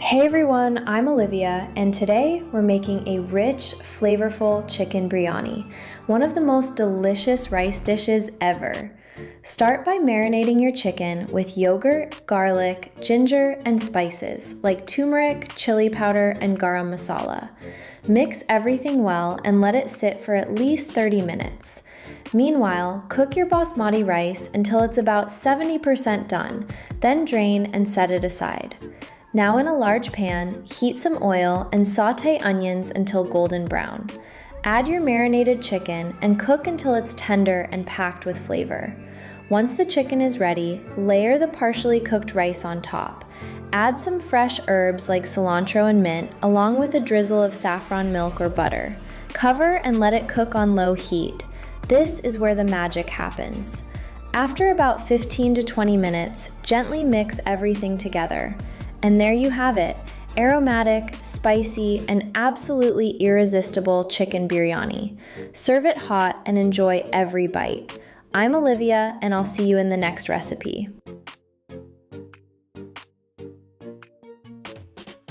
Hey everyone, I'm Olivia, and today we're making a rich, flavorful chicken biryani, one of the most delicious rice dishes ever. Start by marinating your chicken with yogurt, garlic, ginger, and spices like turmeric, chili powder, and garam masala. Mix everything well and let it sit for at least 30 minutes. Meanwhile, cook your basmati rice until it's about 70% done, then drain and set it aside. Now in a large pan, heat some oil and sauté onions until golden brown. Add your marinated chicken and cook until it's tender and packed with flavor. Once the chicken is ready, layer the partially cooked rice on top. Add some fresh herbs like cilantro and mint, along with a drizzle of saffron milk or butter. Cover and let it cook on low heat. This is where the magic happens. After about 15 to 20 minutes, gently mix everything together. And there you have it, aromatic, spicy, and absolutely irresistible chicken biryani. Serve it hot and enjoy every bite. I'm Olivia, and I'll see you in the next recipe.